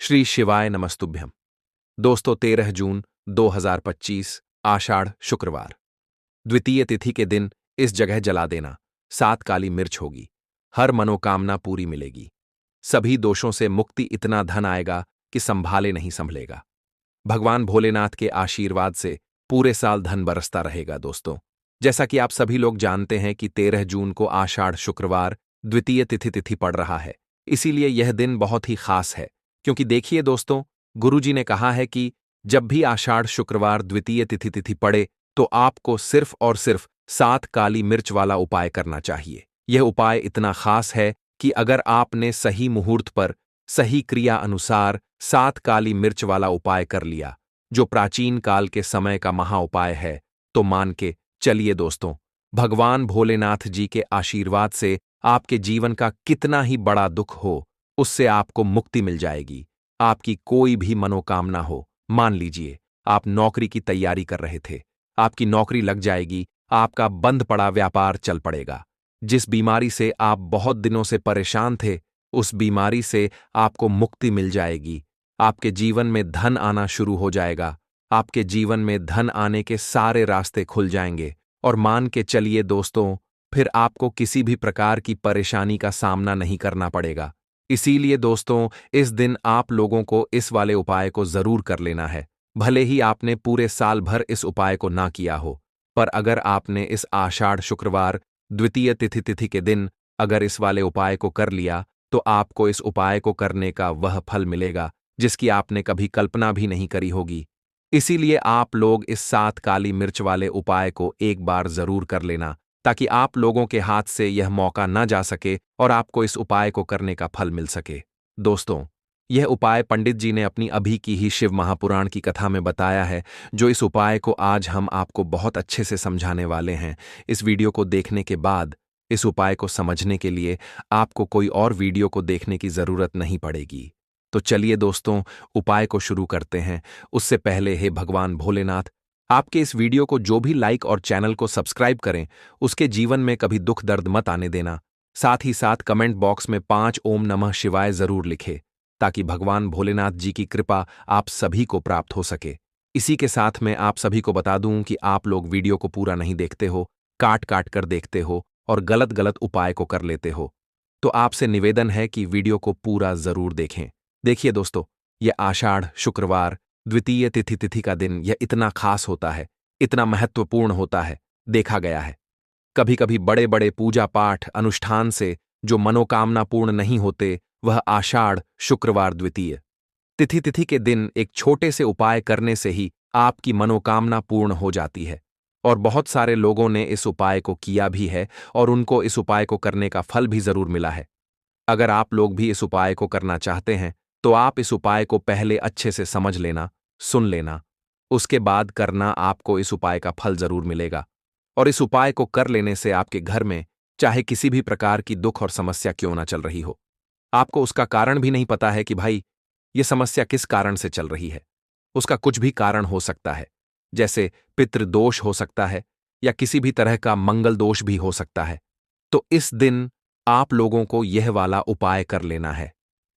श्री शिवाय नमस्तुभ्यम। दोस्तों, 13 जून 2025 आषाढ़ शुक्रवार द्वितीय तिथि के दिन इस जगह जला देना 7 काली मिर्च होगी। हर मनोकामना पूरी मिलेगी। सभी दोषों से मुक्ति, इतना धन आएगा कि संभाले नहीं संभलेगा। भगवान भोलेनाथ के आशीर्वाद से पूरे साल धन बरसता रहेगा। दोस्तों, जैसा कि आप सभी लोग जानते हैं कि 13 जून को आषाढ़ शुक्रवार द्वितीय तिथि पड़ रहा है, इसीलिए यह दिन बहुत ही खास है। क्योंकि देखिए दोस्तों, गुरुजी ने कहा है कि जब भी आषाढ़ शुक्रवार द्वितीय तिथि पड़े तो आपको सिर्फ और सिर्फ 7 काली मिर्च वाला उपाय करना चाहिए। यह उपाय इतना खास है कि अगर आपने सही मुहूर्त पर सही क्रिया अनुसार 7 काली मिर्च वाला उपाय कर लिया, जो प्राचीन काल के समय का महा उपाय है, तो मान के चलिए दोस्तों, भगवान भोलेनाथ जी के आशीर्वाद से आपके जीवन का कितना ही बड़ा दुख हो, उससे आपको मुक्ति मिल जाएगी। आपकी कोई भी मनोकामना हो, मान लीजिए आप नौकरी की तैयारी कर रहे थे, आपकी नौकरी लग जाएगी, आपका बंद पड़ा व्यापार चल पड़ेगा। जिस बीमारी से आप बहुत दिनों से परेशान थे, उस बीमारी से आपको मुक्ति मिल जाएगी। आपके जीवन में धन आना शुरू हो जाएगा। आपके जीवन में धन आने के सारे रास्ते खुल जाएंगे और मान के चलिए दोस्तों, फिर आपको किसी भी प्रकार की परेशानी का सामना नहीं करना पड़ेगा। इसीलिए दोस्तों, इस दिन आप लोगों को इस वाले उपाय को जरूर कर लेना है। भले ही आपने पूरे साल भर इस उपाय को ना किया हो, पर अगर आपने इस आषाढ़ शुक्रवार द्वितीय तिथि के दिन अगर इस वाले उपाय को कर लिया, तो आपको इस उपाय को करने का वह फल मिलेगा जिसकी आपने कभी कल्पना भी नहीं करी होगी। इसीलिए आप लोग इस 7 काली मिर्च वाले उपाय को एक बार जरूर कर लेना, ताकि आप लोगों के हाथ से यह मौका न जा सके और आपको इस उपाय को करने का फल मिल सके। दोस्तों, यह उपाय पंडित जी ने अपनी अभी की ही शिव महापुराण की कथा में बताया है, जो इस उपाय को आज हम आपको बहुत अच्छे से समझाने वाले हैं। इस वीडियो को देखने के बाद इस उपाय को समझने के लिए आपको कोई और वीडियो को देखने की जरूरत नहीं पड़ेगी। तो चलिए दोस्तों, उपाय को शुरू करते हैं। उससे पहले हे भगवान भोलेनाथ, आपके इस वीडियो को जो भी लाइक और चैनल को सब्सक्राइब करें, उसके जीवन में कभी दुख दर्द मत आने देना। साथ ही साथ कमेंट बॉक्स में 5 ओम नमः शिवाय जरूर लिखे, ताकि भगवान भोलेनाथ जी की कृपा आप सभी को प्राप्त हो सके। इसी के साथ मैं आप सभी को बता दूं कि आप लोग वीडियो को पूरा नहीं देखते हो, काट काट कर देखते हो और गलत गलत उपाय को कर लेते हो। तो आपसे निवेदन है कि वीडियो को पूरा जरूर देखें। देखिए दोस्तों, यह आषाढ़ शुक्रवार द्वितीय तिथि का दिन यह इतना खास होता है, इतना महत्वपूर्ण होता है। देखा गया है कभी कभी बड़े बड़े पूजा पाठ अनुष्ठान से जो मनोकामना पूर्ण नहीं होते, वह आषाढ़ शुक्रवार द्वितीय तिथि के दिन एक छोटे से उपाय करने से ही आपकी मनोकामना पूर्ण हो जाती है। और बहुत सारे लोगों ने इस उपाय को किया भी है और उनको इस उपाय को करने का फल भी जरूर मिला है। अगर आप लोग भी इस उपाय को करना चाहते हैं, तो आप इस उपाय को पहले अच्छे से समझ लेना, सुन लेना, उसके बाद करना। आपको इस उपाय का फल जरूर मिलेगा। और इस उपाय को कर लेने से आपके घर में चाहे किसी भी प्रकार की दुख और समस्या क्यों ना चल रही हो, आपको उसका कारण भी नहीं पता है कि भाई ये समस्या किस कारण से चल रही है। उसका कुछ भी कारण हो सकता है, जैसे पितृदोष हो सकता है या किसी भी तरह का मंगल दोष भी हो सकता है। तो इस दिन आप लोगों को यह वाला उपाय कर लेना है।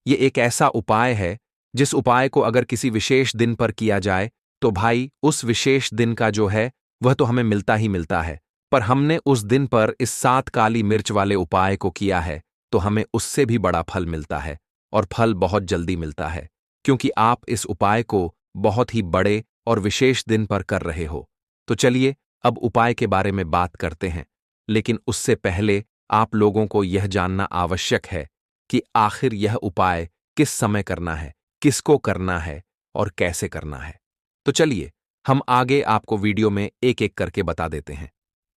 ये एक ऐसा उपाय है जिस उपाय को अगर किसी विशेष दिन पर किया जाए, तो भाई उस विशेष दिन का जो है वह तो हमें मिलता ही मिलता है। पर हमने उस दिन पर इस 7 काली मिर्च वाले उपाय को किया है, तो हमें उससे भी बड़ा फल मिलता है और फल बहुत जल्दी मिलता है, क्योंकि आप इस उपाय को बहुत ही बड़े और विशेष दिन पर कर रहे हो। तो चलिए अब उपाय के बारे में बात करते हैं, लेकिन उससे पहले आप लोगों को यह जानना आवश्यक है कि आखिर यह उपाय किस समय करना है, किसको करना है और कैसे करना है। तो चलिए हम आगे आपको वीडियो में एक एक करके बता देते हैं।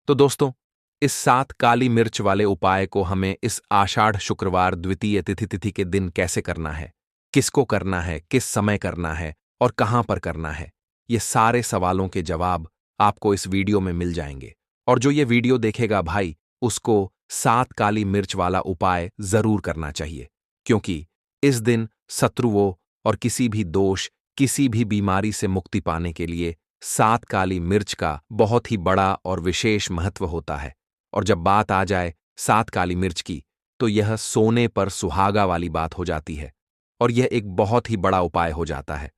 तो दोस्तों, इस 7 काली मिर्च वाले उपाय को हमें इस आषाढ़ शुक्रवार द्वितीय तिथि के दिन कैसे करना है, किसको करना है, किस समय करना है और कहां पर करना है, ये सारे सवालों के जवाब आपको इस वीडियो में मिल जाएंगे। और जो ये वीडियो देखेगा भाई, उसको 7 काली मिर्च वाला उपाय जरूर करना चाहिए, क्योंकि इस दिन शत्रुओं और किसी भी दोष, किसी भी बीमारी से मुक्ति पाने के लिए 7 काली मिर्च का बहुत ही बड़ा और विशेष महत्व होता है। और जब बात आ जाए 7 काली मिर्च की, तो यह सोने पर सुहागा वाली बात हो जाती है। और यह एक बहुत ही बड़ा उपाय हो जाता है।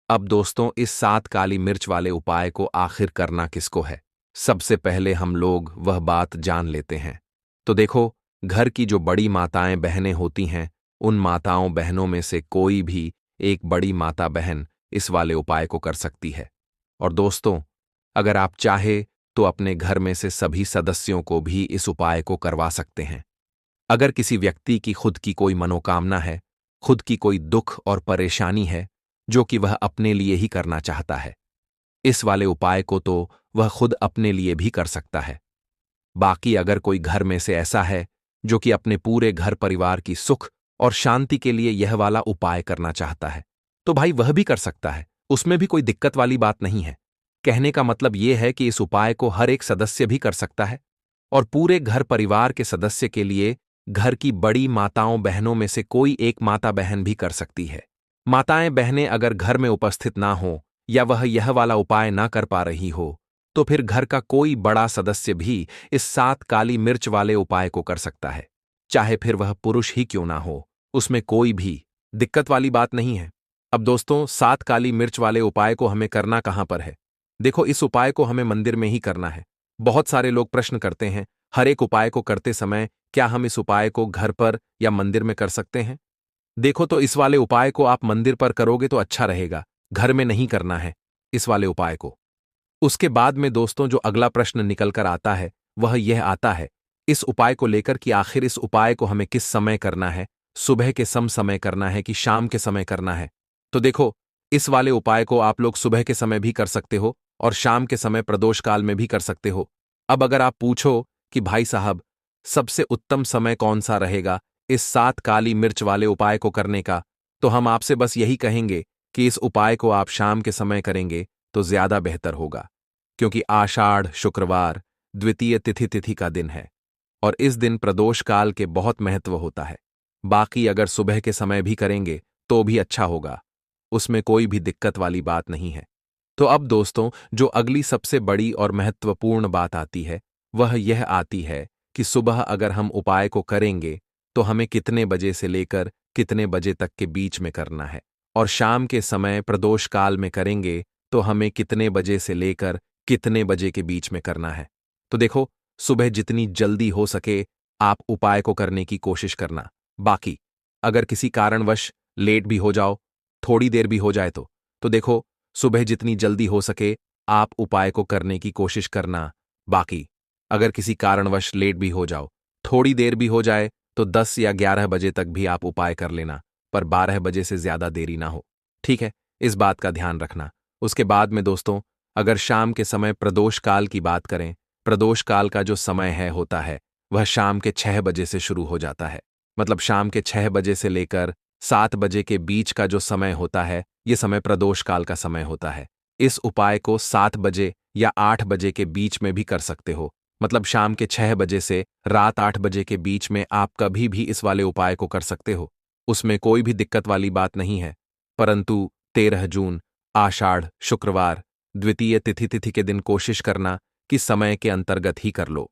अब दोस्तों, इस 7 काली मिर्च वाले उपाय को आखिर करना किसको है? सबसे पहले हम लोग वह बात जान लेते हैं। तो देखो, घर की जो बड़ी माताएं बहनें होती हैं, उन माताओं बहनों में से कोई भी एक बड़ी माता बहन इस वाले उपाय को कर सकती है। और दोस्तों, अगर आप चाहे तो अपने घर में से सभी सदस्यों को भी इस उपाय को करवा सकते हैं। अगर किसी व्यक्ति की खुद की कोई मनोकामना है, खुद की कोई दुख और परेशानी है, जो कि वह अपने लिए ही करना चाहता है, इस वाले उपाय को तो वह खुद अपने लिए भी कर सकता है। बाकी अगर कोई घर में से ऐसा है जो कि अपने पूरे घर परिवार की सुख और शांति के लिए यह वाला उपाय करना चाहता है, तो भाई वह भी कर सकता है। उसमें भी कोई दिक्कत वाली बात नहीं है। कहने का मतलब यह है कि इस उपाय को हर एक सदस्य भी कर सकता है और पूरे घर परिवार के सदस्य के लिए घर की बड़ी माताओं बहनों में से कोई एक माता बहन भी कर सकती है। माताएं बहनें अगर घर में उपस्थित ना हो या वह यह वाला उपाय ना कर पा रही हो, तो फिर घर का कोई बड़ा सदस्य भी इस 7 काली मिर्च वाले उपाय को कर सकता है। चाहे फिर वह पुरुष ही क्यों ना हो, उसमें कोई भी दिक्कत वाली बात नहीं है। अब दोस्तों, 7 काली मिर्च वाले उपाय को हमें करना कहां पर है? देखो, इस उपाय को हमें मंदिर में ही करना है। बहुत सारे लोग प्रश्न करते हैं, हर एक उपाय को करते समय क्या हम इस उपाय को घर पर या मंदिर में कर सकते हैं? देखो, तो इस वाले उपाय को आप मंदिर पर करोगे तो अच्छा रहेगा, घर में नहीं करना है इस वाले उपाय को। उसके बाद में दोस्तों, जो अगला प्रश्न निकल कर आता है वह यह आता है इस उपाय को लेकर कि आखिर इस उपाय को हमें किस समय करना है, सुबह के समय करना है कि शाम के समय करना है? तो देखो, इस वाले उपाय को आप लोग सुबह के समय भी कर सकते हो और शाम के समय प्रदोष काल में भी कर सकते हो। अब अगर आप पूछो कि भाई साहब, सबसे उत्तम समय कौन सा रहेगा इस 7 काली मिर्च वाले उपाय को करने का, तो हम आपसे बस यही कहेंगे कि इस उपाय को आप शाम के समय करेंगे तो ज्यादा बेहतर होगा, क्योंकि आषाढ़ शुक्रवार द्वितीय तिथि का दिन है और इस दिन प्रदोष काल के बहुत महत्व होता है। बाकी अगर सुबह के समय भी करेंगे तो भी अच्छा होगा, उसमें कोई भी दिक्कत वाली बात नहीं है। तो अब दोस्तों, जो अगली सबसे बड़ी और महत्वपूर्ण बात आती है वह यह आती है कि सुबह अगर हम उपाय को करेंगे तो हमें कितने बजे से लेकर कितने बजे तक के बीच में करना है, और शाम के समय प्रदोष काल में करेंगे तो हमें कितने बजे से लेकर कितने बजे के बीच में करना है। तो देखो, सुबह जितनी जल्दी हो सके आप उपाय को करने की कोशिश करना। बाकी अगर किसी कारणवश लेट भी हो जाओ, थोड़ी देर भी हो जाए तो देखो, सुबह जितनी जल्दी हो सके आप उपाय को करने की कोशिश करना। बाकी अगर किसी कारणवश लेट भी हो जाओ, थोड़ी देर भी हो जाए, तो 10 या 11 बजे तक भी आप उपाय कर लेना, पर 12 बजे से ज्यादा देरी ना हो। ठीक है, इस बात का ध्यान रखना। उसके बाद में दोस्तों, अगर शाम के समय प्रदोष काल की बात करें, प्रदोष काल का जो समय है होता है वह शाम के 6 बजे से शुरू हो जाता है। मतलब शाम के 6 बजे से लेकर 7 बजे के बीच का जो समय होता है, ये समय प्रदोष काल का समय होता है। इस उपाय को 7 बजे या 8 बजे के बीच में भी कर सकते हो। मतलब शाम के 6 बजे से रात 8 बजे के बीच में आप कभी भी इस वाले उपाय को कर सकते हो, उसमें कोई भी दिक्कत वाली बात नहीं है। परंतु 13 जून आषाढ़ शुक्रवार द्वितीय तिथि के दिन कोशिश करना कि समय के अंतर्गत ही कर लो।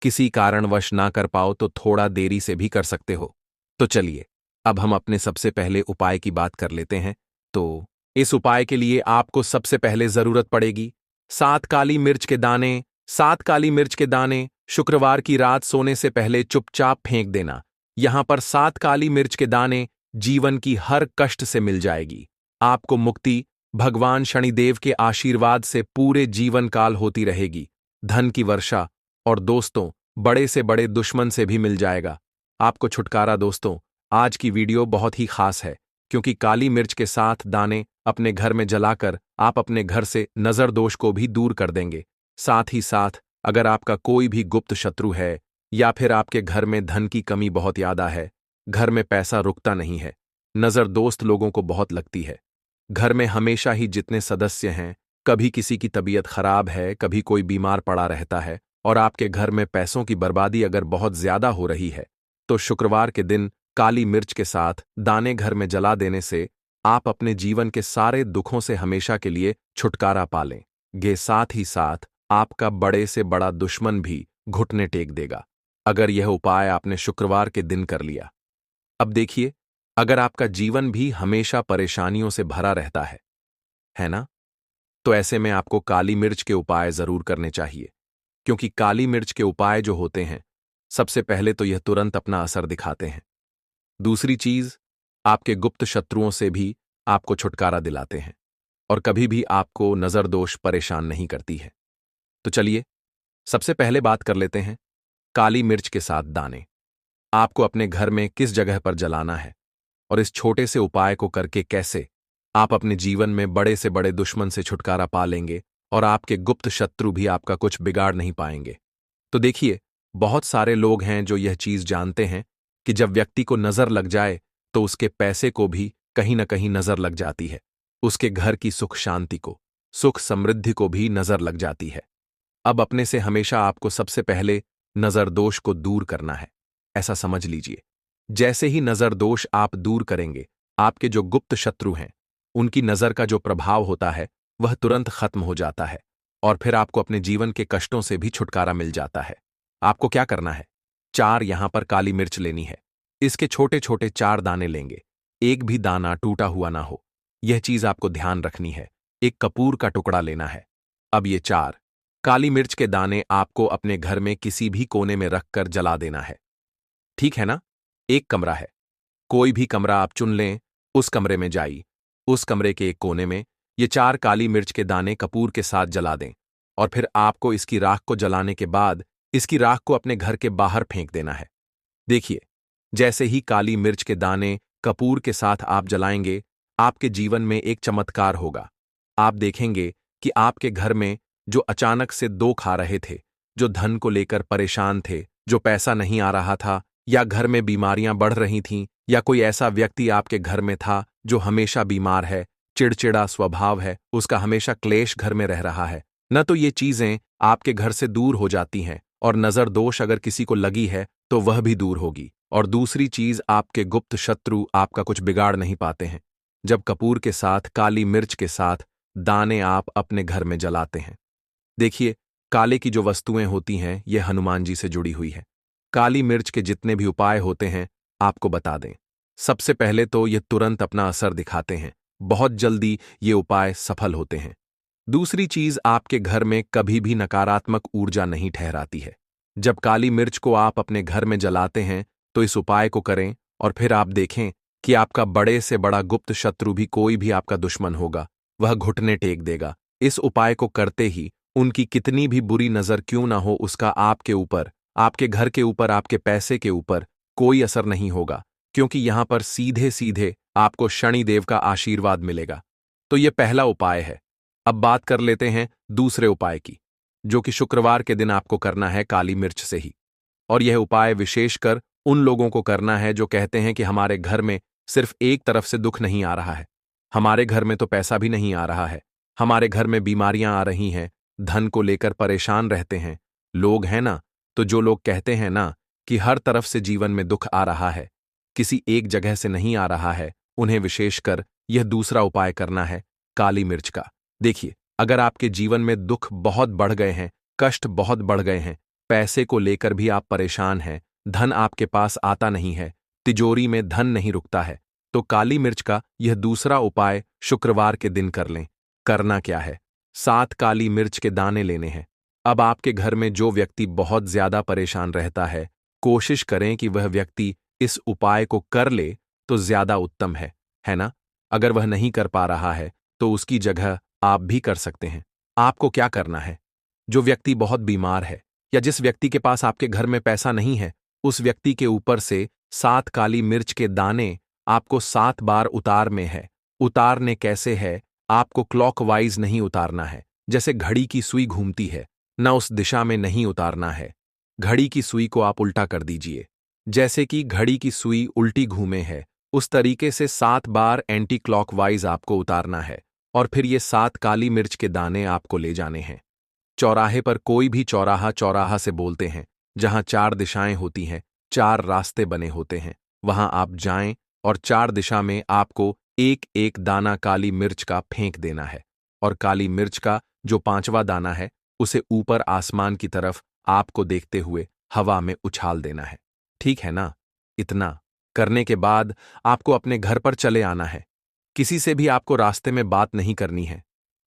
किसी कारणवश ना कर पाओ तो थोड़ा देरी से भी कर सकते हो। तो चलिए, अब हम अपने सबसे पहले उपाय की बात कर लेते हैं। तो इस उपाय के लिए आपको सबसे पहले जरूरत पड़ेगी 7 काली मिर्च के दाने। 7 काली मिर्च के दाने शुक्रवार की रात सोने से पहले चुपचाप फेंक देना। यहां पर 7 काली मिर्च के दाने जीवन की हर कष्ट से मिल जाएगी। आपको मुक्ति भगवान शनिदेव के आशीर्वाद से पूरे जीवन काल होती रहेगी। धन की वर्षा और दोस्तों, बड़े से बड़े दुश्मन से भी मिल जाएगा आपको छुटकारा। दोस्तों, आज की वीडियो बहुत ही खास है, क्योंकि काली मिर्च के साथ दाने अपने घर में जलाकर आप अपने घर से नजर दोष को भी दूर कर देंगे। साथ ही साथ अगर आपका कोई भी गुप्त शत्रु है या फिर आपके घर में धन की कमी बहुत ज्यादा है, घर में पैसा रुकता नहीं है, नजर दोस्त लोगों को बहुत लगती है, घर में हमेशा ही जितने सदस्य हैं, कभी किसी की तबीयत खराब है, कभी कोई बीमार पड़ा रहता है और आपके घर में पैसों की बर्बादी अगर बहुत ज्यादा हो रही है, तो शुक्रवार के दिन काली मिर्च के साथ दाने घर में जला देने से आप अपने जीवन के सारे दुखों से हमेशा के लिए छुटकारा पा लेंगे। साथ ही साथ आपका बड़े से बड़ा दुश्मन भी घुटने टेक देगा, अगर यह उपाय आपने शुक्रवार के दिन कर लिया। अब देखिए, अगर आपका जीवन भी हमेशा परेशानियों से भरा रहता है ना? तो ऐसे में आपको काली मिर्च के उपाय जरूर करने चाहिए, क्योंकि काली मिर्च के उपाय जो होते हैं, सबसे पहले तो यह तुरंत अपना असर दिखाते हैं। दूसरी चीज, आपके गुप्त शत्रुओं से भी आपको छुटकारा दिलाते हैं और कभी भी आपको नजरदोष परेशान नहीं करती है। तो चलिए, सबसे पहले बात कर लेते हैं काली मिर्च के साथ दाने। आपको अपने घर में किस जगह पर जलाना है और इस छोटे से उपाय को करके कैसे आप अपने जीवन में बड़े से बड़े दुश्मन से छुटकारा पा लेंगे और आपके गुप्त शत्रु भी आपका कुछ बिगाड़ नहीं पाएंगे। तो देखिए, बहुत सारे लोग हैं जो यह चीज जानते हैं कि जब व्यक्ति को नजर लग जाए तो उसके पैसे को भी कहीं ना कहीं नजर लग जाती है, उसके घर की सुख शांति को, सुख समृद्धि को भी नजर लग जाती है। अब अपने से हमेशा आपको सबसे पहले नजर दोष को दूर करना है, ऐसा समझ लीजिए। जैसे ही नजर दोष आप दूर करेंगे, आपके जो गुप्त शत्रु हैं उनकी नजर का जो प्रभाव होता है वह तुरंत खत्म हो जाता है और फिर आपको अपने जीवन के कष्टों से भी छुटकारा मिल जाता है। आपको क्या करना है? 4 यहां पर काली मिर्च लेनी है। इसके छोटे छोटे 4 दाने लेंगे, एक भी दाना टूटा हुआ ना हो, यह चीज आपको ध्यान रखनी है। एक कपूर का टुकड़ा लेना है। अब ये 4 काली मिर्च के दाने आपको अपने घर में किसी भी कोने में रखकर जला देना है। ठीक है ना? एक कमरा है, कोई भी कमरा आप चुन लें, उस कमरे में जाइए। उस कमरे के एक कोने में ये 4 काली मिर्च के दाने कपूर के साथ जला दें और फिर आपको इसकी राख को जलाने के बाद इसकी राख को अपने घर के बाहर फेंक देना है। देखिए, जैसे ही काली मिर्च के दाने कपूर के साथ आप जलाएंगे, आपके जीवन में एक चमत्कार होगा। आप देखेंगे कि आपके घर में जो अचानक से दो खा रहे थे, जो धन को लेकर परेशान थे, जो पैसा नहीं आ रहा था, या घर में बीमारियां बढ़ रही थीं, या कोई ऐसा व्यक्ति आपके घर में था जो हमेशा बीमार है, चिड़चिड़ा स्वभाव है, उसका हमेशा क्लेश घर में रह रहा है, न तो ये चीजें आपके घर से दूर हो जाती हैं और नजर दोष अगर किसी को लगी है तो वह भी दूर होगी। और दूसरी चीज, आपके गुप्त शत्रु आपका कुछ बिगाड़ नहीं पाते हैं जब कपूर के साथ काली मिर्च के साथ दाने आप अपने घर में जलाते हैं। देखिए, काले की जो वस्तुएं होती हैं ये हनुमान जी से जुड़ी हुई है। काली मिर्च के जितने भी उपाय होते हैं आपको बता दें। सबसे पहले तो ये तुरंत अपना असर दिखाते हैं, बहुत जल्दी ये उपाय सफल होते हैं। दूसरी चीज, आपके घर में कभी भी नकारात्मक ऊर्जा नहीं ठहराती है। जब काली मिर्च को आप अपने घर में जलाते हैं तो इस उपाय को करें और फिर आप देखें कि आपका बड़े से बड़ा गुप्त शत्रु भी, कोई भी आपका दुश्मन होगा, वह घुटने टेक देगा। इस उपाय को करते ही उनकी कितनी भी बुरी नजर क्यों ना हो, उसका आपके ऊपर, आपके घर के ऊपर, आपके पैसे के ऊपर कोई असर नहीं होगा, क्योंकि यहां पर सीधे सीधे आपको शनिदेव का आशीर्वाद मिलेगा। तो यह पहला उपाय है। अब बात कर लेते हैं दूसरे उपाय की, जो कि शुक्रवार के दिन आपको करना है काली मिर्च से ही। और यह उपाय विशेषकर उन लोगों को करना है जो कहते हैं कि हमारे घर में सिर्फ एक तरफ से दुख नहीं आ रहा है, हमारे घर में तो पैसा भी नहीं आ रहा है, हमारे घर में बीमारियां आ रही हैं, धन को लेकर परेशान रहते हैं लोग, हैं ना? तो जो लोग कहते हैं ना कि हर तरफ से जीवन में दुख आ रहा है, किसी एक जगह से नहीं आ रहा है, उन्हें विशेषकर यह दूसरा उपाय करना है काली मिर्च का। देखिए, अगर आपके जीवन में दुख बहुत बढ़ गए हैं, कष्ट बहुत बढ़ गए हैं, पैसे को लेकर भी आप परेशान हैं, धन आपके पास आता नहीं है, तिजोरी में धन नहीं रुकता है, तो काली मिर्च का यह दूसरा उपाय शुक्रवार के दिन कर लें। करना क्या है? 7 काली मिर्च के दाने लेने हैं। अब आपके घर में जो व्यक्ति बहुत ज्यादा परेशान रहता है, कोशिश करें कि वह व्यक्ति इस उपाय को कर ले तो ज्यादा उत्तम है ना? अगर वह नहीं कर पा रहा है तो उसकी जगह आप भी कर सकते हैं। आपको क्या करना है? जो व्यक्ति बहुत बीमार है या जिस व्यक्ति के पास आपके घर में पैसा नहीं है, उस व्यक्ति के ऊपर से 7 काली मिर्च के दाने आपको 7 बार उतारने हैं। उतारने कैसे है? आपको क्लॉकवाइज नहीं उतारना है, जैसे घड़ी की सुई घूमती है, ना उस दिशा में नहीं उतारना है। घड़ी की सुई को आप उल्टा कर दीजिए, जैसे कि घड़ी की सुई उल्टी घूमे है, उस तरीके से 7 बार एंटी क्लॉकवाइज आपको उतारना है। और फिर ये 7 काली मिर्च के दाने आपको ले जाने हैं चौराहे पर। कोई भी चौराहा, चौराहा से बोलते हैं जहां 4 दिशाएं होती हैं, 4 रास्ते बने होते हैं, वहां आप जाएं और 4 दिशा में आपको एक एक दाना काली मिर्च का फेंक देना है। और काली मिर्च का जो 5वां दाना है उसे ऊपर आसमान की तरफ आपको देखते हुए हवा में उछाल देना है। ठीक है ना? इतना। करने के बाद आपको अपने घर पर चले आना है। किसी से भी आपको रास्ते में बात नहीं करनी है।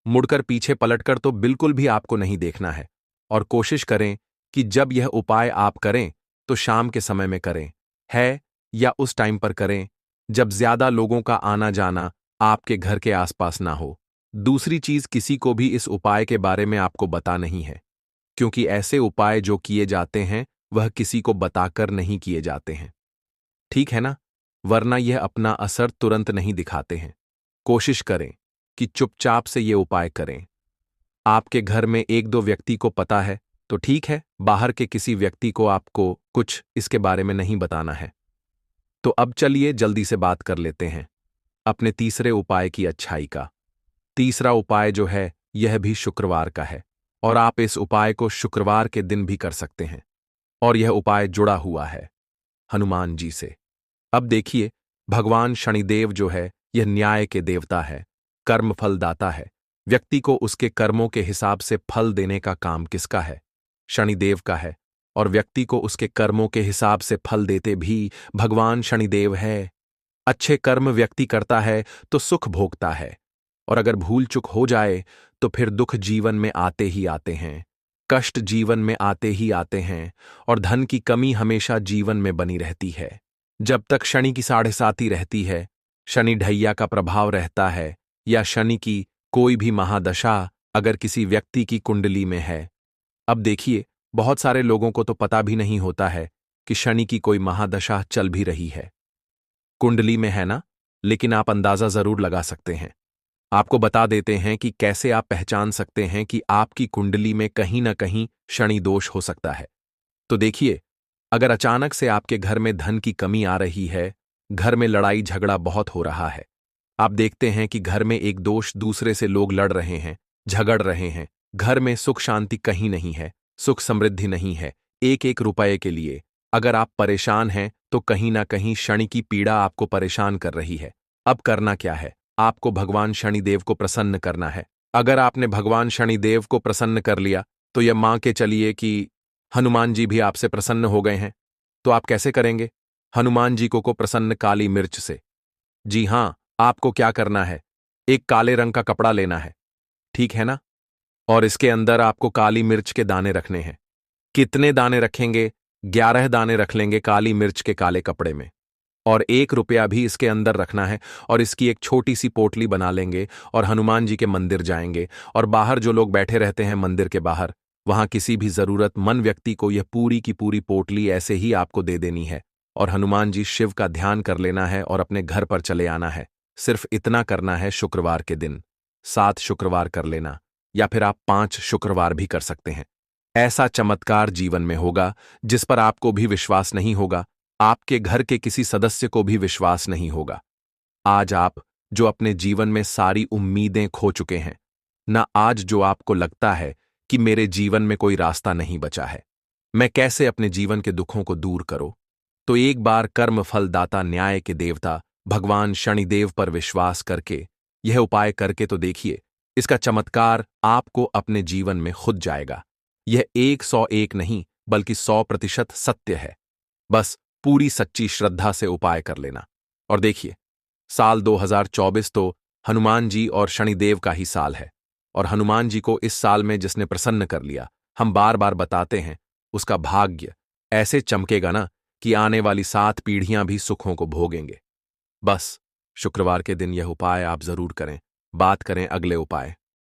मुड़कर पीछे पलटकर तो बिल्कुल भी आपको नहीं देखना है। और कोशिश करें कि जब यह उपाय आप करें तो शाम के समय में करें, है या उस टाइम पर करें जब ज्यादा लोगों का आना जाना आपके घर के आसपास ना हो। दूसरी चीज, किसी को भी इस उपाय के बारे में आपको बता नहीं है, क्योंकि ऐसे उपाय जो किए जाते हैं वह किसी को बताकर नहीं किए जाते हैं। ठीक है ना? वरना यह अपना असर तुरंत नहीं दिखाते हैं। कोशिश करें कि चुपचाप से ये उपाय करें। आपके घर में एक दो व्यक्ति को पता है तो ठीक है, बाहर के किसी व्यक्ति को आपको कुछ इसके बारे में नहीं बताना है। तो अब चलिए जल्दी से बात कर लेते हैं अपने तीसरे उपाय की अच्छाई का। तीसरा उपाय जो है यह भी शुक्रवार का है, और आप इस उपाय को शुक्रवार के दिन भी कर सकते हैं। और यह उपाय जुड़ा हुआ है हनुमान जी से। अब देखिए, भगवान शनिदेव जो है यह न्याय के देवता है, कर्म फलदाता है। व्यक्ति को उसके कर्मों के हिसाब से फल देने का काम किसका है? शनिदेव का है। और व्यक्ति को उसके कर्मों के हिसाब से फल देते भी भगवान शनिदेव है। अच्छे कर्म व्यक्ति करता है तो सुख भोगता है, और अगर भूल चुक हो जाए तो फिर दुख जीवन में आते ही आते हैं, कष्ट जीवन में आते ही आते हैं, और धन की कमी हमेशा जीवन में बनी रहती है। जब तक शनि की 7.5 रहती है, शनि ढैया का प्रभाव रहता है, या शनि की कोई भी महादशा अगर किसी व्यक्ति की कुंडली में है। अब देखिए, बहुत सारे लोगों को तो पता भी नहीं होता है कि शनि की कोई महादशा चल भी रही है, कुंडली में है ना, लेकिन आप अंदाजा जरूर लगा सकते हैं। आपको बता देते हैं कि कैसे आप पहचान सकते हैं कि आपकी कुंडली में कहीं ना कहीं शनि दोष हो सकता है। तो देखिए, अगर अचानक से आपके घर में धन की कमी आ रही है, घर में लड़ाई झगड़ा बहुत हो रहा है, आप देखते हैं कि घर में एक दोष दूसरे से लोग लड़ रहे हैं, झगड़ रहे हैं, घर में सुख शांति कहीं नहीं है, सुख समृद्धि नहीं है, एक एक रुपए के लिए अगर आप परेशान हैं तो कहीं ना कहीं शनि की पीड़ा आपको परेशान कर रही है। अब करना क्या है? आपको भगवान शनिदेव को प्रसन्न करना है। अगर आपने भगवान शनिदेव को प्रसन्न कर लिया तो यह मान के चलिए कि हनुमान जी भी आपसे प्रसन्न हो गए हैं। तो आप कैसे करेंगे? हनुमान जी को प्रसन्न काली मिर्च से। जी हां, आपको क्या करना है, एक काले रंग का कपड़ा लेना है, ठीक है ना? और इसके अंदर आपको काली मिर्च के दाने रखने हैं। कितने दाने रखेंगे? 11 दाने रख लेंगे काली मिर्च के काले कपड़े में। और 1 रुपया भी इसके अंदर रखना है, और इसकी एक छोटी सी पोटली बना लेंगे और हनुमान जी के मंदिर जाएंगे, और बाहर जो लोग बैठे रहते हैं मंदिर के बाहर, वहां किसी भी जरूरतमंद व्यक्ति को यह पूरी की पूरी पोटली ऐसे ही आपको दे देनी है, और हनुमान जी शिव का ध्यान कर लेना है और अपने घर पर चले आना है। सिर्फ इतना करना है शुक्रवार के दिन। 7 शुक्रवार कर लेना, या फिर आप 5 शुक्रवार भी कर सकते हैं। ऐसा चमत्कार जीवन में होगा जिस पर आपको भी विश्वास नहीं होगा, आपके घर के किसी सदस्य को भी विश्वास नहीं होगा। आज आप जो अपने जीवन में सारी उम्मीदें खो चुके हैं, ना आज जो आपको लगता है कि मेरे जीवन में कोई रास्ता नहीं बचा है, मैं कैसे अपने जीवन के दुखों को दूर करूं, तो एक बार कर्म फलदाता न्याय के देवता भगवान शनिदेव पर विश्वास करके यह उपाय करके तो देखिए, इसका चमत्कार आपको अपने जीवन में खुद जाएगा। यह 101 नहीं बल्कि 100% सत्य है। बस पूरी सच्ची श्रद्धा से उपाय कर लेना। और देखिए, साल 2024 तो हनुमान जी और शनिदेव का ही साल है, और हनुमान जी को इस साल में जिसने प्रसन्न कर लिया, हम बार बार बताते हैं, उसका भाग्य ऐसे चमकेगा ना कि आने वाली 7 पीढ़ियां भी सुखों को भोगेंगे। बस शुक्रवार के दिन यह उपाय आप जरूर करें। बात करें अगले उपाय